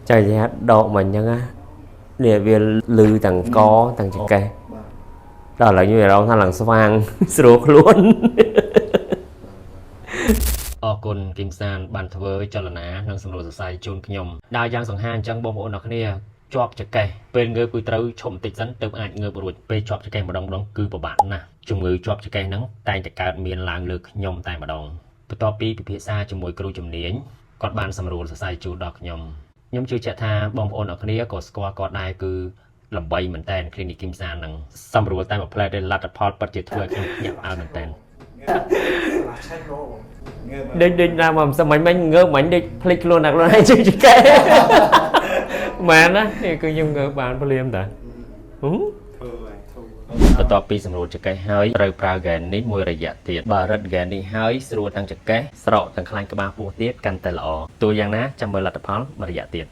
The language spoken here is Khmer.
chạy hát độ mình nhưng á để về lư tầng có tầng chữ cây đó là như vậy đâu thằng lằng xoang sửa luôn អរគុណគឹមសានបានធ្វើចលនានិងសម្រួលសរសៃជូនខ្ញុំដើរយ៉ាងសង្ហាអញ្ចឹងបងប្អូនអរគ្នាជាប់ចកេះពេលងើបគឺត្រូវឈប់បន្តិចសិនទើបអាចងើបរួចពេលជាប់ចកេះម្ដងគឺពិបាកណាស់ជំងឺជាប់ចកេះហ្នឹងតែងតែកើតមានឡើងលើខ្ញុំតែម្ដងបន្ទាប់ពីពិភាក្សាជាមួយគ្រូជំនាញគាត់បានសម្រួលសរសៃជូនដល់ខ្ញុំជឿជាក់ថាបងប្អូនអរគ្នាក៏ស្គាល់គាត់ដែរគឺលំបីមែនតើ clinic គឹមសានហ្នឹងសម្រួលតែមួយផ្លែដែលលទ្ធផលពិតជាធ្វើឲ្យខ្ញុំញាក់ឲ្យមែនតើ đinh ra mà sao mình ngơ mình đi click luôn đặt luôn hay chứ cái mà nó thì cứ dùng ngơ bạn phải liêm taបន្ទាប់ពីសម្រួលចង្កេះហើយត្រូវប្រើហ្គែននេះមួយរយៈទៀតបើរឹតហ្គែននេះហើយស្រួលទាំងចង្កេះស្រកទាំងខ្លាញ់ក្បាលពោះទៀតកាន់តែល្អតួយ៉ាងណាចាំមើលលទ្ធផលមួយរយៈទៀត